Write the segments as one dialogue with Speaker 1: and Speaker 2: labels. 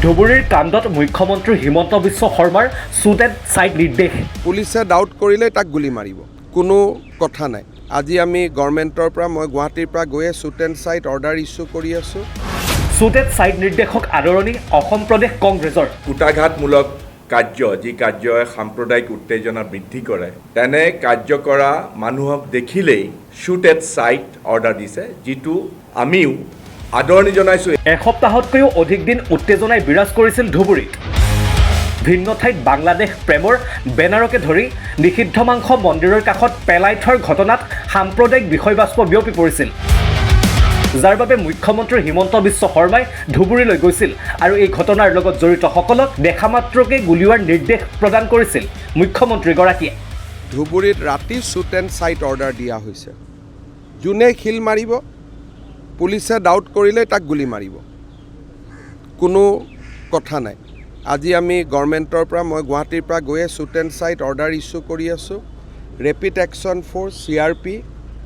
Speaker 1: ধুবুৰীৰ কাণ্ডত মুখ্যমন্ত্ৰী হিমন্ত বিশ্ব শৰ্মাৰ শ্বুট এণ্ড চাইট নিৰ্দেশ।
Speaker 2: পুলিচে ডাউট কৰিলে তাক গুলি মাৰিব, কোনো কথা নাই। আজি আমি গভৰ্ণমেণ্টৰ পৰা মই গুৱাহাটীৰ পৰা গৈয়ে shoot and sight order issue কৰি আছোঁ।
Speaker 1: শ্বুট এণ্ড চাইট নিৰ্দেশক আদৰণি অসম প্ৰদেশ কংগ্ৰেছৰ।
Speaker 3: কুটাঘাতমূলক কাৰ্য, যি কাৰ্যই সাম্প্ৰদায়িক উত্তেজনা বৃদ্ধি কৰে, তেনে কাৰ্য কৰা মানুহক দেখিলেই শ্বুট এট চাইট অৰ্ডাৰ দিছে, যিটো আমিও আদৰণি জনাইছোঁ।
Speaker 1: এসপ্তাহতকৈও অধিক দিন উত্তেজনাই বিৰাজ কৰিছিল ধুবুৰীত। ভিন্ন ঠাইত বাংলাদেশ প্ৰেমৰ বেনাৰকে ধৰি নিষিদ্ধ মাংস মন্দিৰৰ কাষত পেলাই থোৱাৰ ঘটনাত সাম্প্ৰদায়িক বিষয়বাস্প বিয়পি পৰিছিল, যাৰ বাবে মুখ্যমন্ত্ৰী হিমন্ত বিশ্ব শৰ্মাই ধুবুৰীলৈ গৈছিল আৰু এই ঘটনাৰ লগত জড়িতসকলক দেখা মাত্ৰকে গুলীওৱাৰ নিৰ্দেশ প্ৰদান কৰিছিল মুখ্যমন্ত্ৰীগৰাকীয়ে।
Speaker 2: ধুবুৰীত ৰাতি শ্বুট এণ্ড চাইট অৰ্ডাৰ দিয়া হৈছে। যোনে শিল মাৰিব, পুলিচে ডাউট কৰিলে তাক গুলি মাৰিব, কোনো কথা নাই। আজি আমি গভৰ্ণমেণ্টৰ পৰা মই গুৱাহাটীৰ পৰা গৈয়ে shoot and sight order issue কৰি আছোঁ। ৰেপিড একশ্যন ফ'ৰ্চ CRP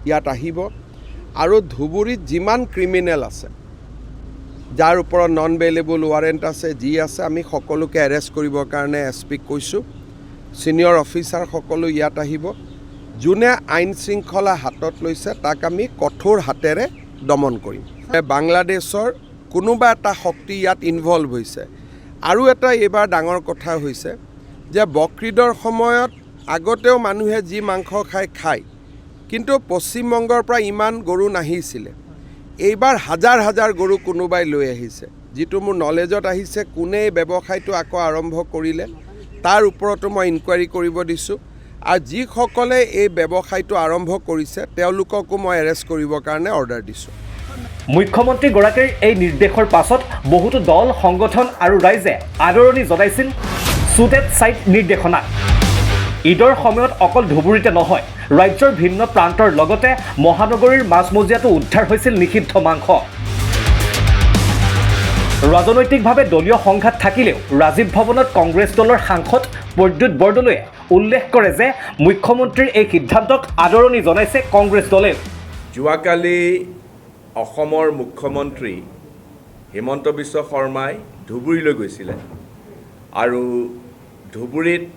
Speaker 2: ইয়াত আহিব আৰু ধুবুৰীত যিমান ক্ৰিমিনেল আছে, যাৰ ওপৰত নন বেইলেবল ৱাৰেণ্ট আছে, যি আছে, আমি সকলোকে এৰেষ্ট কৰিবৰ কাৰণে SPক কৈছোঁ। ছিনিয়ৰ অফিচাৰ সকলো ইয়াত আহিব। যোনে আইন শৃংখলা হাতত লৈছে তাক আমি কঠোৰ হাতেৰে দমন কৰিম। বাংলাদেশৰ কোনোবা এটা শক্তি ইয়াত ইনভলভ হৈছে। আৰু এটা এইবাৰ ডাঙৰ কথা হৈছে যে বকৰিদৰ সময়ত আগতেও মানুহে যি মাংস খায়, কিন্তু পশ্চিমবংগৰ পৰা ইমান গৰু নাহিছিলে। এইবাৰ হাজাৰ হাজাৰ গৰু কোনোবাই লৈ আহিছে। যিটো মোৰ নলেজত আহিছে, কোনে এই ব্যৱসায়টো আকৌ আৰম্ভ কৰিলে তাৰ ওপৰতো মই ইনকুৱাৰী কৰিব দিছোঁ। আৰু যিসকলে এই ব্যৱসায়টো আৰম্ভ কৰিছে তেওঁলোককো মই এৰেষ্ট কৰিবৰ কাৰণে অৰ্ডাৰ দিছোঁ।
Speaker 1: মুখ্যমন্ত্ৰীগৰাকীৰ এই নিৰ্দেশৰ পাছত বহুতো দল, সংগঠন আৰু ৰাইজে আদৰণি জনাইছিল শ্বুট এট চাইট নিৰ্দেশনাক। ঈদৰ সময়ত অকল ধুবুৰীতে নহয়, ৰাজ্যৰ ভিন্ন প্ৰান্তৰ লগতে মহানগৰীৰ মাজমজিয়াতো উদ্ধাৰ হৈছিল নিষিদ্ধ মাংস। ৰাজনৈতিকভাৱে দলীয় সংঘাত থাকিলেও ৰাজীৱ ভৱনত কংগ্ৰেছ দলৰ সাংসদ প্ৰদ্যুৎ বৰদলৈয়ে উল্লেখ কৰে যে মুখ্যমন্ত্ৰীৰ এই সিদ্ধান্তক আদৰণি জনাইছে কংগ্ৰেছ দলে।
Speaker 3: যোৱাকালি অসমৰ মুখ্যমন্ত্ৰী হিমন্ত বিশ্ব শৰ্মাই ধুবুৰীলৈ গৈছিলে আৰু ধুবুৰীত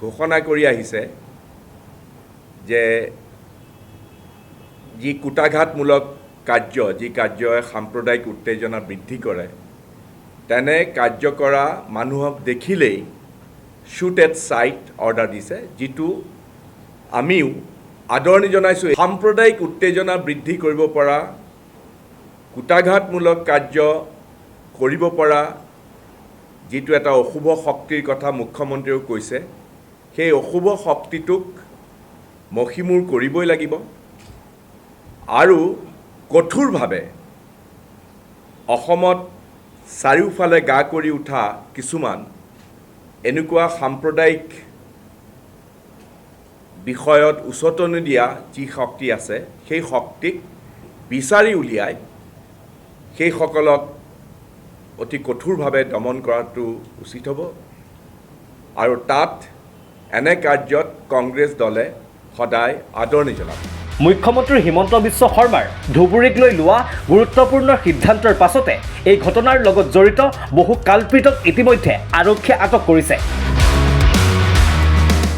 Speaker 3: ঘোষণা কৰি আহিছে যে যি কুটাঘাতমূলক কাৰ্য, যি কাৰ্যই সাম্প্ৰদায়িক উত্তেজনা বৃদ্ধি কৰে, তেনে কাৰ্য কৰা মানুহক দেখিলেই শ্বুট এট চাইট অৰ্ডাৰ দিছে, যিটো আমিও আদৰণি জনাইছোঁ। সাম্প্ৰদায়িক উত্তেজনা বৃদ্ধি কৰিব পৰা, কুটাঘাতমূলক কাৰ্য কৰিব পৰা যিটো এটা অশুভ শক্তিৰ কথা মুখ্যমন্ত্ৰীয়েও কৈছে, সেই অশুভ শক্তিটোক মষিমূৰ কৰিবই লাগিব আৰু কঠোৰভাৱে অসমত চাৰিওফালে গা কৰি উঠা কিছুমান এনেকুৱা সাম্প্ৰদায়িক বিষয়ত উচতনি দিয়া যি শক্তি আছে, সেই শক্তিক বিচাৰি উলিয়াই সেইসকলক অতি কঠোৰভাৱে দমন কৰাটো উচিত হ'ব। আৰু তাত এনে কাৰ্যত কংগ্ৰেছ দলে সদায় আদৰণি জনাব।
Speaker 1: মুখ্যমন্ত্ৰী হিমন্ত বিশ্ব শৰ্মাৰ ধুবুৰীক লৈ লোৱা গুৰুত্বপূৰ্ণ সিদ্ধান্তৰ পাছতে এই ঘটনাৰ লগত জড়িত বহু কালপিতক ইতিমধ্যে আৰক্ষীয়ে আটক কৰিছে।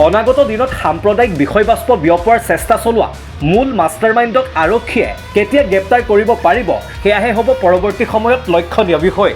Speaker 1: অনাগত দিনত সাম্প্ৰদায়িক বিষয়বাস্প বিয়পোৱাৰ চেষ্টা চলোৱা মূল মাষ্টাৰমাইণ্ডক আৰক্ষীয়ে কেতিয়া গ্ৰেপ্তাৰ কৰিব পাৰিব, সেয়াহে হ'ব পৰৱৰ্তী সময়ত লক্ষণীয় বিষয়।